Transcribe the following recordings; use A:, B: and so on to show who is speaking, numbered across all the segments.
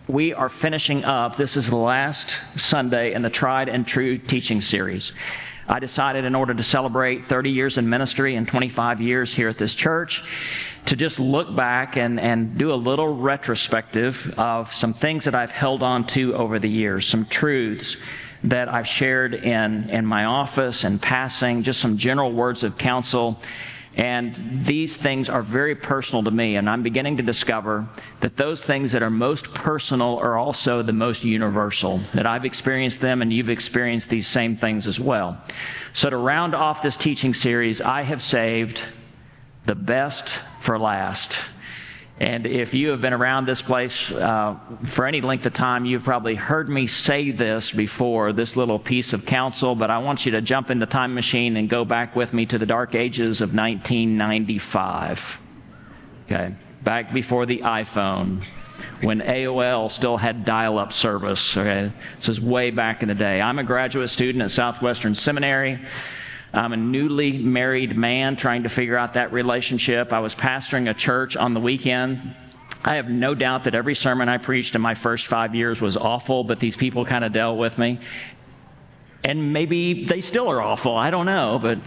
A: we are finishing up. This is the last Sunday in the Tried and True teaching series. I decided, in order to celebrate 30 years in ministry and 25 years here at this church, to just look back and do a little retrospective of some things that I've held on to over the years, some truths that I've shared in my office and passing, just some general words of counsel. And these things are very personal to me, and I'm beginning to discover that those things that are most personal are also the most universal, that I've experienced them and you've experienced these same things as well. So to round off this teaching series, I have saved the best for last. And if you have been around this place for any length of time, you've probably heard me say this before, this little piece of counsel, but I want you to jump in the time machine and go back with me to the dark ages of 1995. Okay, back before the iPhone, when AOL still had dial-up service. Okay, this is way back in the day. I'm a graduate student at Southwestern Seminary. I'm a newly married man trying to figure out that relationship. I was pastoring a church on the weekend. I have no doubt that every sermon I preached in my first 5 years was awful, but these people kind of dealt with me. And maybe they still are awful. I don't know. But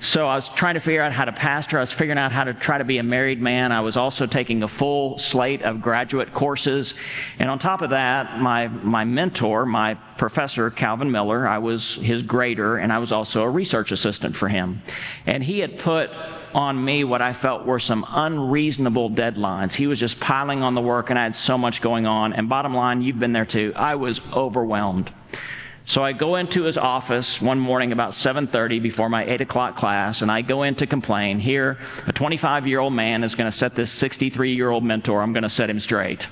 A: so I was trying to figure out how to pastor. I was figuring out how to try to be a married man. I was also taking a full slate of graduate courses. And on top of that, my mentor, my professor, Calvin Miller, I was his grader, and I was also a research assistant for him. And he had put on me what I felt were some unreasonable deadlines. He was just piling on the work, and I had so much going on. And bottom line, you've been there too, I was overwhelmed. So I go into his office one morning about 7:30 before my 8 o'clock class, and I go in to complain. Here, a 25-year-old man is going to set this 63-year-old mentor. I'm going to set him straight.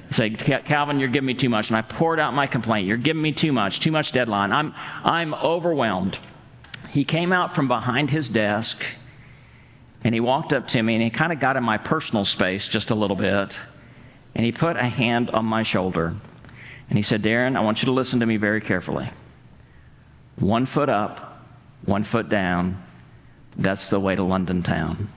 A: I say, Calvin, you're giving me too much. And I poured out my complaint. You're giving me too much deadline. I'm overwhelmed. He came out from behind his desk, and he walked up to me, and he kind of got in my personal space just a little bit, and he put a hand on my shoulder. And he said, Deron, I want you to listen to me very carefully. 1 foot up, 1 foot down, that's the way to London town.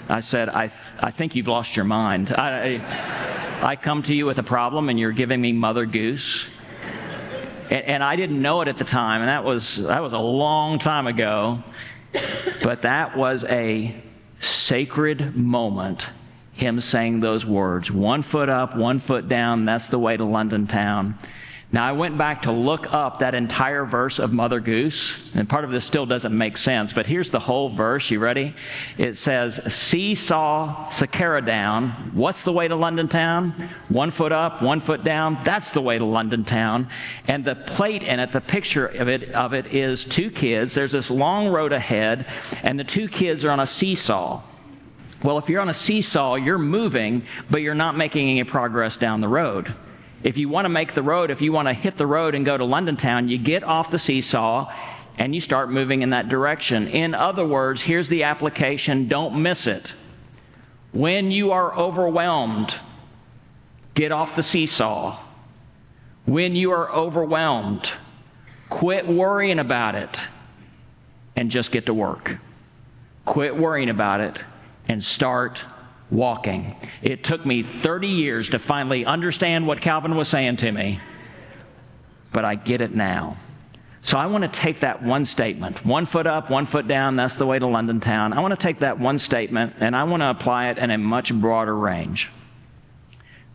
A: I said, I think you've lost your mind. I come to you with a problem, and you're giving me Mother Goose. And I didn't know it at the time, and that was a long time ago. But that was a sacred moment, him saying those words, 1 foot up, 1 foot down, that's the way to London town. Now, I went back to look up that entire verse of Mother Goose, and part of this still doesn't make sense, but here's the whole verse. You ready? It says, seesaw, Sakara down. What's the way to London town? 1 foot up, 1 foot down. That's the way to London town. And the plate in it, the picture of it is 2 kids. There's this long road ahead, and the 2 kids are on a seesaw. Well, if you're on a seesaw, you're moving, but you're not making any progress down the road. If you want to make the road, if you want to hit the road and go to London town, you get off the seesaw and you start moving in that direction. In other words, here's the application. Don't miss it. When you are overwhelmed, get off the seesaw. When you are overwhelmed, quit worrying about it and just get to work. Quit worrying about it and start walking. It took me 30 years to finally understand what Calvin was saying to me, but I get it now. So I want to take that one statement, 1 foot up, 1 foot down, that's the way to London town. I want to take that one statement and I want to apply it in a much broader range.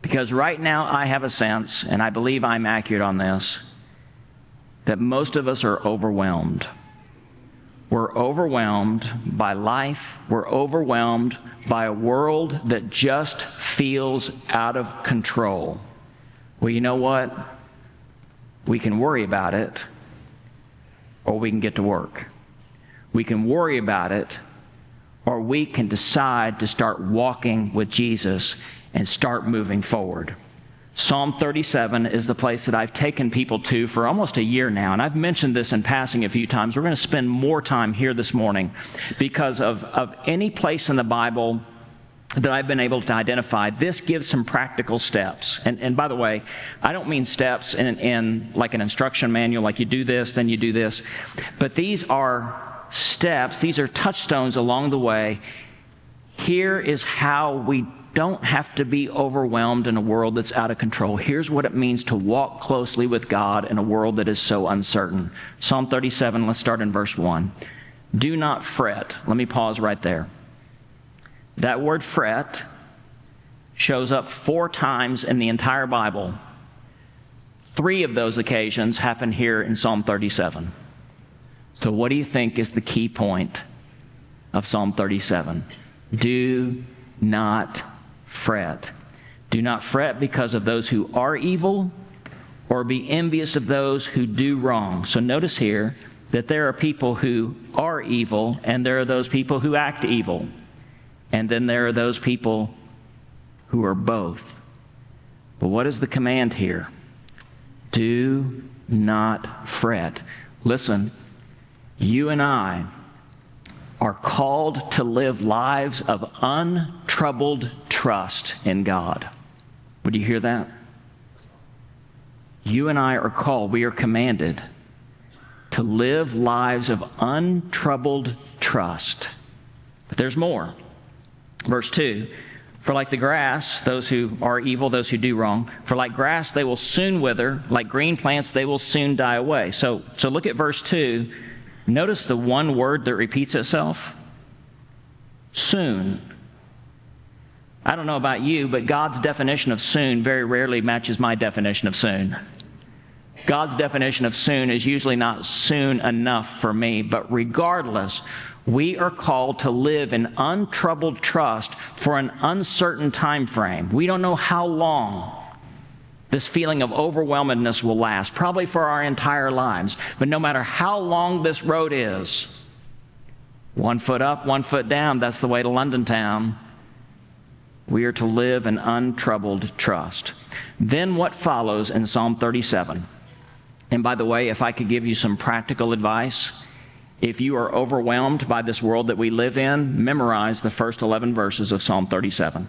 A: Because right now I have a sense, and I believe I'm accurate on this, that most of us are overwhelmed. We're overwhelmed by life. We're overwhelmed by a world that just feels out of control. Well, you know what? We can worry about it, or we can get to work. We can worry about it, or we can decide to start walking with Jesus and start moving forward. Psalm 37 is the place that I've taken people to for almost a year now, and I've mentioned this in passing a few times. We're going to spend more time here this morning because of any place in the Bible that I've been able to identify. This gives some practical steps. And by the way, I don't mean steps in like an instruction manual, like you do this, then you do this. But these are steps, these are touchstones along the way here is how we don't have to be overwhelmed in a world that's out of control. Here's what it means to walk closely with God in a world that is so uncertain. Psalm 37, let's start in verse 1. Do not fret. Let me pause right there. That word fret shows up 4 times in the entire Bible. 3 of those occasions happen here in Psalm 37. So what do you think is the key point of Psalm 37? Do not fret. Do not fret because of those who are evil, or be envious of those who do wrong. So notice here that there are people who are evil, and there are those people who act evil. And then there are those people who are both. But what is the command here? Do not fret. Listen, you and I are called to live lives of untroubled trust in God. Would you hear that? You and I are called, we are commanded to live lives of untroubled trust. But there's more. Verse 2, for like the grass, those who are evil, those who do wrong, for like grass they will soon wither, like green plants they will soon die away. So look at verse 2. Notice the one word that repeats itself. Soon. I don't know about you, but God's definition of soon very rarely matches my definition of soon. God's definition of soon is usually not soon enough for me, but regardless, we are called to live in untroubled trust for an uncertain time frame. We don't know how long this feeling of overwhelmedness will last, probably for our entire lives. But no matter how long this road is, 1 foot up, 1 foot down, that's the way to London town. We are to live in untroubled trust. Then what follows in Psalm 37? And by the way, if I could give you some practical advice, if you are overwhelmed by this world that we live in, memorize the first 11 verses of Psalm 37.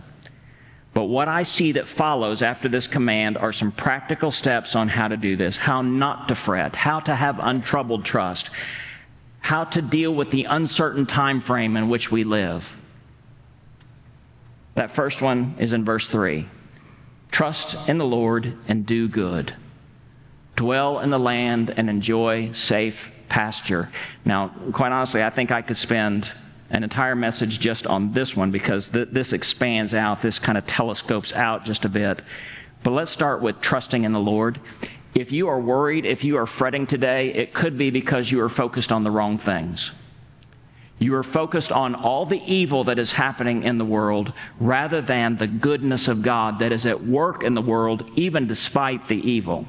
A: But what I see that follows after this command are some practical steps on how to do this, how not to fret, how to have untroubled trust, how to deal with the uncertain time frame in which we live. That first one is in verse 3. Trust in the Lord and do good. Dwell in the land and enjoy safe pasture. Now, quite honestly, I think I could spend an entire message just on this one because this expands out, this kind of telescopes out just a bit. But let's start with trusting in the Lord. If you are worried, if you are fretting today, it could be because you are focused on the wrong things. You are focused on all the evil that is happening in the world rather than the goodness of God that is at work in the world, even despite the evil.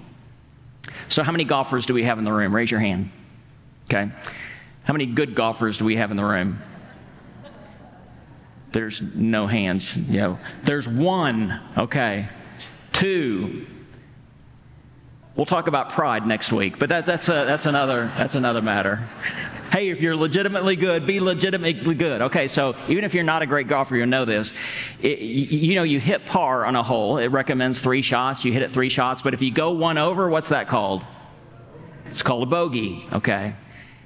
A: So how many golfers do we have in the room? Raise your hand. Okay. How many good golfers do we have in the room? There's no hands. There's 1. Okay. 2. We'll talk about pride next week, but that's another matter. Hey, if you're legitimately good, be legitimately good. Okay, so even if you're not a great golfer, you'll know this. You hit par on a hole. It recommends 3 shots. You hit it 3 shots, but if you go 1 over, what's that called? It's called a bogey. Okay.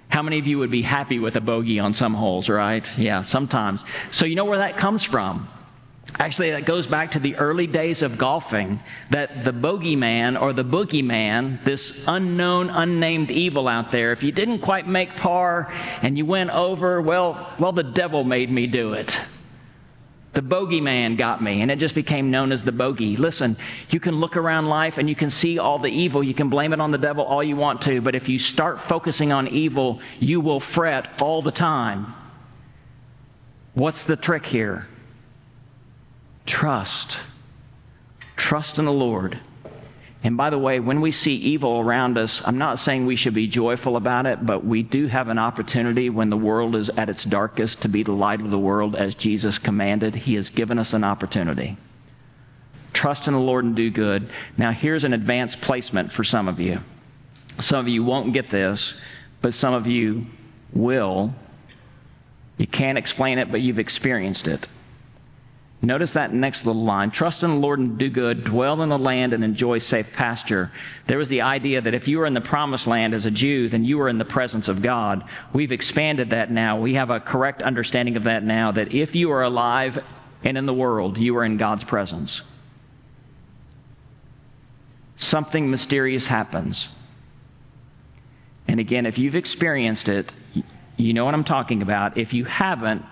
A: How many of you would be happy with a bogey on some holes, right? Yeah, sometimes. So you know where that comes from? Actually, that goes back to the early days of golfing, that the bogeyman or the boogeyman, this unknown, unnamed evil out there, if you didn't quite make par and you went over, well, the devil made me do it. The bogeyman got me, and it just became known as the bogey. Listen, you can look around life and you can see all the evil. You can blame it on the devil all you want to, but if you start focusing on evil, you will fret all the time. What's the trick here? Trust. Trust in the Lord. And by the way, when we see evil around us, I'm not saying we should be joyful about it, but we do have an opportunity when the world is at its darkest to be the light of the world as Jesus commanded. He has given us an opportunity. Trust in the Lord and do good. Now here's an advanced placement for some of you. Some of you won't get this, but some of you will. You can't explain it, but you've experienced it. Notice that next little line. Trust in the Lord and do good, dwell in the land and enjoy safe pasture. There was the idea that if you were in the promised land as a Jew, then you were in the presence of God. We've expanded that now. We have a correct understanding of that now, that if you are alive and in the world, you are in God's presence. Something mysterious happens. And again, if you've experienced it, you know what I'm talking about. If you haven't,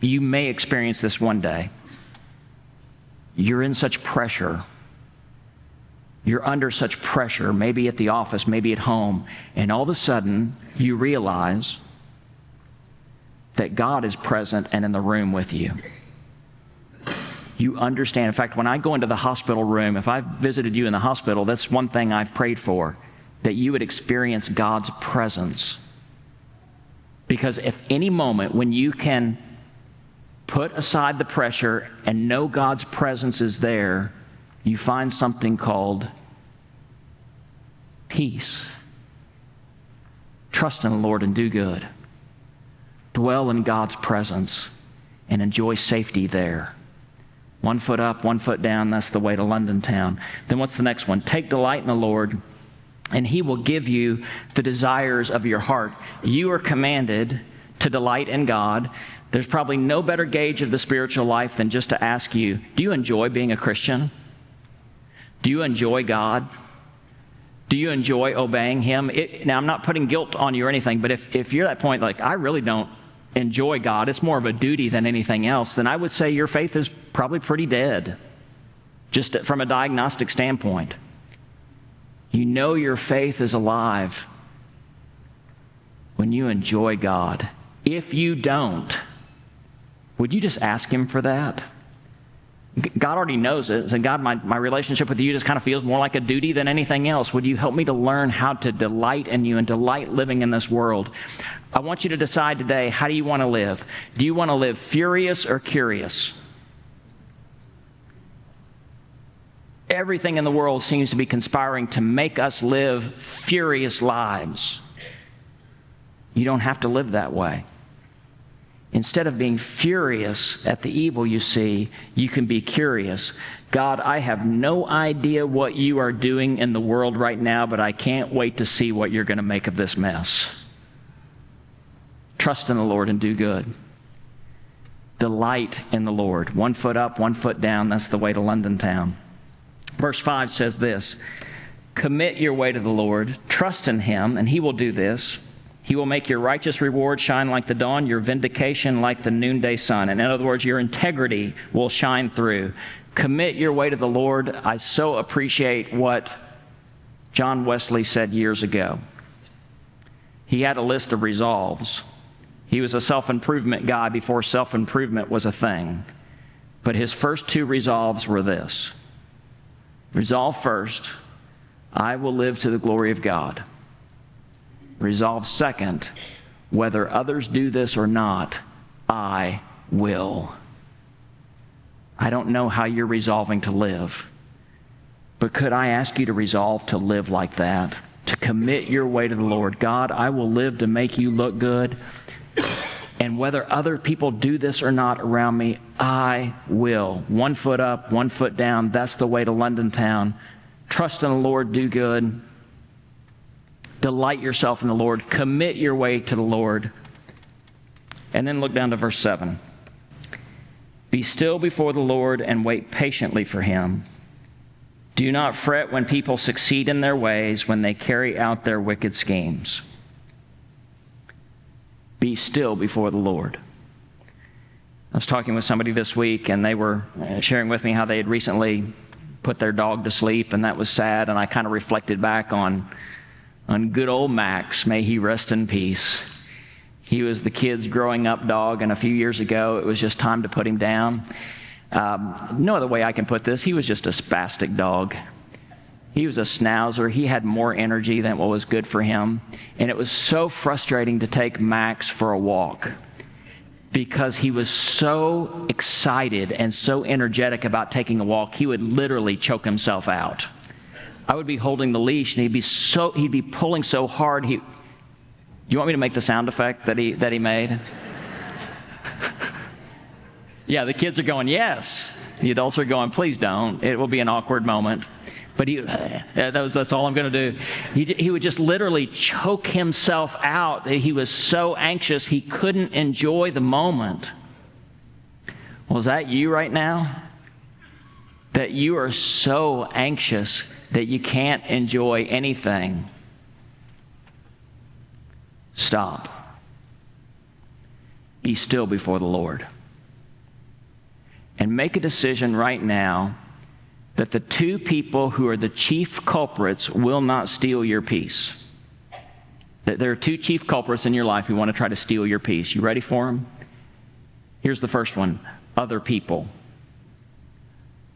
A: you may experience this one day. You're in such pressure. You're under such pressure, maybe at the office, maybe at home, and all of a sudden you realize that God is present and in the room with you. You understand. In fact, when I go into the hospital room, if I've visited you in the hospital, that's one thing I've prayed for, that you would experience God's presence. Because if any moment when you can put aside the pressure and know God's presence is there, you find something called peace. Trust in the Lord and do good. Dwell in God's presence and enjoy safety there. 1 foot up, 1 foot down, that's the way to London town. Then what's the next one? Take delight in the Lord, and He will give you the desires of your heart. You are commanded to delight in God. There's probably no better gauge of the spiritual life than just to ask you, do you enjoy being a Christian? Do you enjoy God? Do you enjoy obeying Him? Now, I'm not putting guilt on you or anything, but if you're at that point, like, I really don't enjoy God, it's more of a duty than anything else, then I would say your faith is probably pretty dead, just from a diagnostic standpoint. You know your faith is alive when you enjoy God. If you don't, would you just ask Him for that? God already knows it. And God, my relationship with you just kind of feels more like a duty than anything else. Would you help me to learn how to delight in you and delight living in this world? I want you to decide today, how do you want to live? Do you want to live furious or curious? Everything in the world seems to be conspiring to make us live furious lives. You don't have to live that way. Instead of being furious at the evil you see, you can be curious. God, I have no idea what you are doing in the world right now, but I can't wait to see what you're going to make of this mess. Trust in the Lord and do good. Delight in the Lord. 1 foot up, 1 foot down, that's the way to London town. Verse 5 says this, commit your way to the Lord, trust in Him, and He will do this. He will make your righteous reward shine like the dawn, your vindication like the noonday sun. And in other words, your integrity will shine through. Commit your way to the Lord. I so appreciate what John Wesley said years ago. He had a list of resolves. He was a self-improvement guy before self-improvement was a thing. But his first 2 resolves were this. Resolve first, I will live to the glory of God. Resolve second, whether others do this or not, I will. I don't know how you're resolving to live, but could I ask you to resolve to live like that, to commit your way to the Lord? God, I will live to make you look good, and whether other people do this or not around me, I will. 1 foot up, 1 foot down, that's the way to London town. Trust in the Lord, do good. Delight yourself in the Lord. Commit your way to the Lord. And then look down to verse 7. Be still before the Lord and wait patiently for Him. Do not fret when people succeed in their ways, when they carry out their wicked schemes. Be still before the Lord. I was talking with somebody this week, and they were sharing with me how they had recently put their dog to sleep, and that was sad, and I kind of reflected back on good old Max. May he rest in peace. He was the kids' growing up dog, and a few years ago, it was just time to put him down. No other way I can put this. He was just a spastic dog. He was a schnauzer. He had more energy than what was good for him. And it was so frustrating to take Max for a walk because he was so excited and so energetic about taking a walk, he would literally choke himself out. I would be holding the leash, and he'd be pulling so hard. You want me to make the sound effect that he made? Yeah, the kids are going, yes. The adults are going, please don't. It will be an awkward moment. But that's all I'm going to do. He would just literally choke himself out. He was so anxious he couldn't enjoy the moment. Well, is that you right now? That you are so anxious that you can't enjoy anything? Stop. Be still before the Lord. And make a decision right now that the two people who are the chief culprits will not steal your peace. That there are two chief culprits in your life who want to try to steal your peace. You ready for them? Here's the first one. Other people.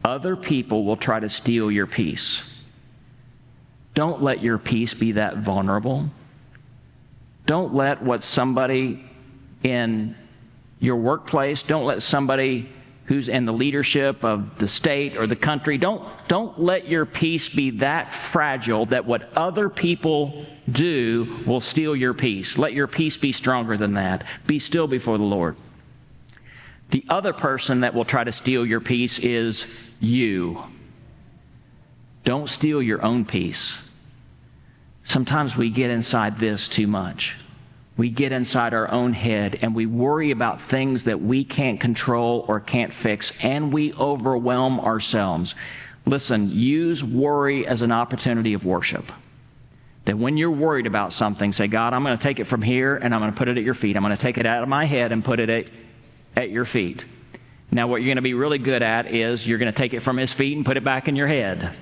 A: Other people will try to steal your peace. Don't let your peace be that vulnerable. Don't let what somebody in your workplace, don't let somebody who's in the leadership of the state or the country, don't let your peace be that fragile that what other people do will steal your peace. Let your peace be stronger than that. Be still before the Lord. The other person that will try to steal your peace is you. Don't steal your own peace. Sometimes we get inside this too much. We get inside our own head and we worry about things that we can't control or can't fix, and we overwhelm ourselves. Listen, use worry as an opportunity of worship. That when you're worried about something, say, God, I'm going to take it from here and I'm going to put it at your feet. I'm going to take it out of my head and put it at your feet. Now, what you're going to be really good at is you're going to take it from his feet and put it back in your head.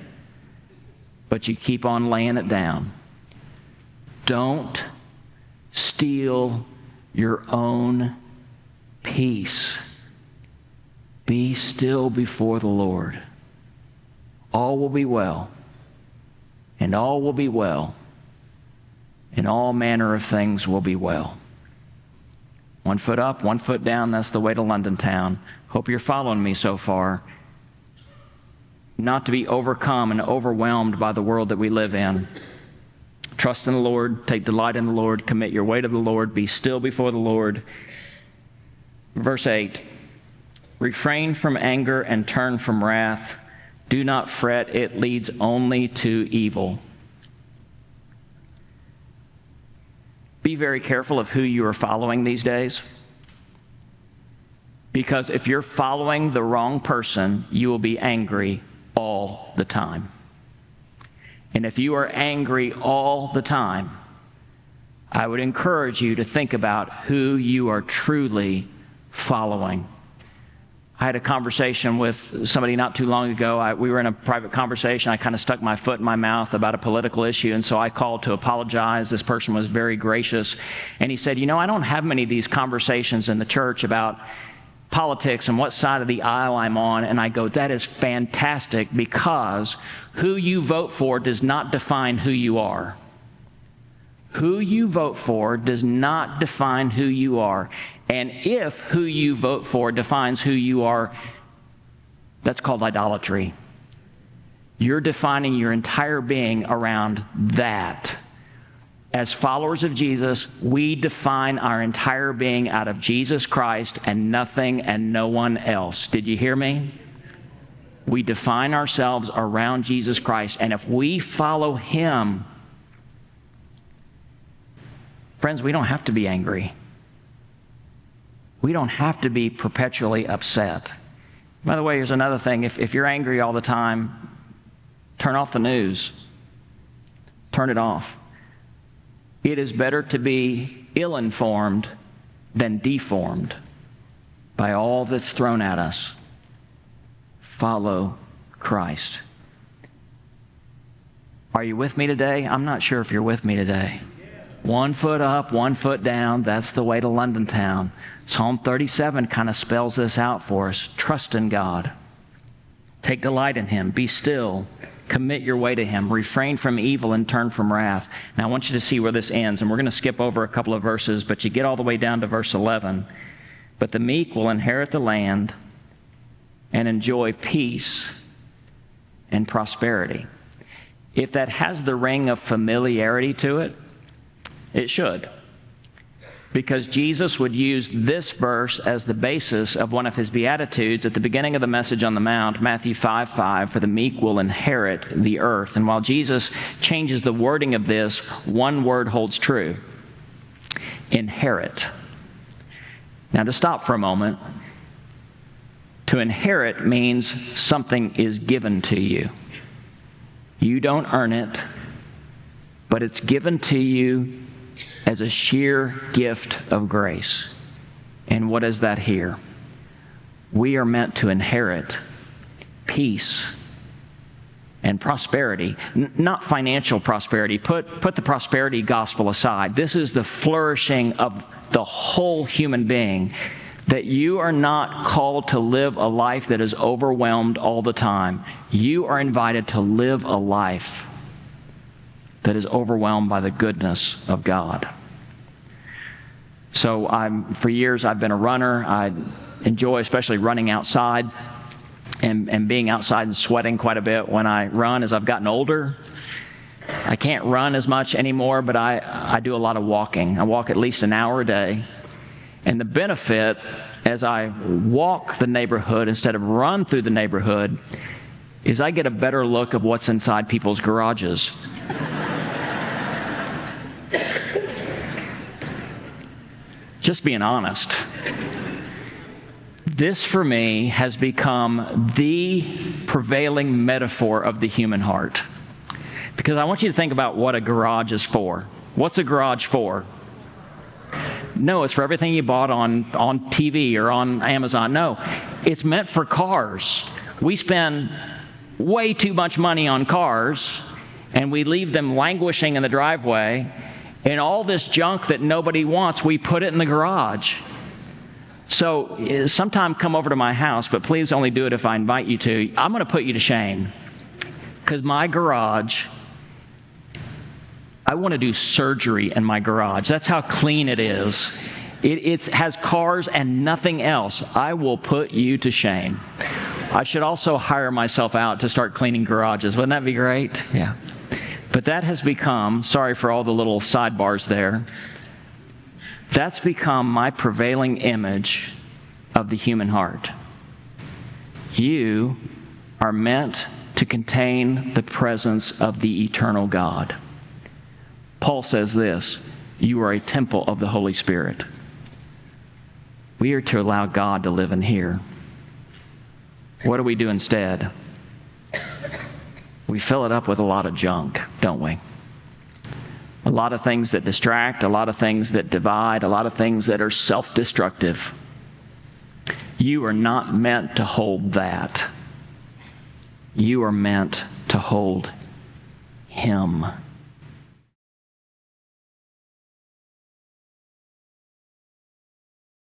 A: But you keep on laying it down. Don't steal your own peace. Be still before the Lord. All will be well, and all will be well, and all manner of things will be well. 1 foot up, 1 foot down, that's the way to London town. Hope you're following me so far. Not to be overcome and overwhelmed by the world that we live in. Trust in the Lord, take delight in the Lord, commit your way to the Lord, be still before the Lord. Verse 8, refrain from anger and turn from wrath. Do not fret, it leads only to evil. Be very careful of who you are following these days. Because if you're following the wrong person, you will be angry all the time. And if you are angry all the time, I would encourage you to think about who you are truly following. I had a conversation with somebody not too long ago. We were in a private conversation. I kind of stuck my foot in my mouth about a political issue, and so I called to apologize. This person was very gracious, and he said, I don't have many of these conversations in the church about politics and what side of the aisle I'm on. And I go, that is fantastic, because who you vote for does not define who you are. Who you vote for does not define who you are. And if who you vote for defines who you are, that's called idolatry. You're defining your entire being around that. As followers of Jesus, we define our entire being out of Jesus Christ and nothing and no one else. Did you hear me? We define ourselves around Jesus Christ, and if we follow him, friends, we don't have to be angry. We don't have to be perpetually upset. By the way, here's another thing. If you're angry all the time, turn off the news. Turn it off. It is better to be ill-informed than deformed by all that's thrown at us. Follow Christ. Are you with me today? I'm not sure if you're with me today. 1 foot up, 1 foot down, that's the way to London town. Psalm 37 kind of spells this out for us. Trust in God. Take delight in him. Be still. Commit your way to him. Refrain from evil and turn from wrath. Now I want you to see where this ends, and we're going to skip over a couple of verses, but you get all the way down to verse 11. But the meek will inherit the land and enjoy peace and prosperity. If that has the ring of familiarity to it, it should. because Jesus would use this verse as the basis of one of his Beatitudes at the beginning of the Message on the Mount, Matthew 5:5, for the meek will inherit the earth. And while Jesus changes the wording of this, one word holds true: inherit. Now, to stop for a moment, to inherit means something is given to you. You don't earn it, but it's given to you as a sheer gift of grace. And what is that here? We are meant to inherit peace and prosperity, not financial prosperity. Put the prosperity gospel aside. This is the flourishing of the whole human being, that you are not called to live a life that is overwhelmed all the time. You are invited to live a life that is overwhelmed by the goodness of God. So for years I've been a runner. I enjoy especially running outside and being outside and sweating quite a bit when I run. As I've gotten older, I can't run as much anymore, but I do a lot of walking. I walk at least an hour a day. And the benefit, as I walk the neighborhood instead of run through the neighborhood, is I get a better look of what's inside people's garages. Just being honest. This, for me, has become the prevailing metaphor of the human heart. Because I want you to think about what a garage is for. What's a garage for? No, it's for everything you bought on TV or on Amazon. No, it's meant for cars. We spend way too much money on cars, and we leave them languishing in the driveway. And all this junk that nobody wants, we put it in the garage. So sometime come over to my house, but please only do it if I invite you to. I'm going to put you to shame. Because my garage, I want to do surgery in my garage. That's how clean it is. It has cars and nothing else. I will put you to shame. I should also hire myself out to start cleaning garages. Wouldn't that be great? Yeah. But that has become, sorry for all the little sidebars there, that's become my prevailing image of the human heart. You are meant to contain the presence of the eternal God. Paul says this: you are a temple of the Holy Spirit. We are to allow God to live in here. What do we do instead? We fill it up with a lot of junk, don't we? A lot of things that distract, a lot of things that divide, a lot of things that are self-destructive. You are not meant to hold that. You are meant to hold Him.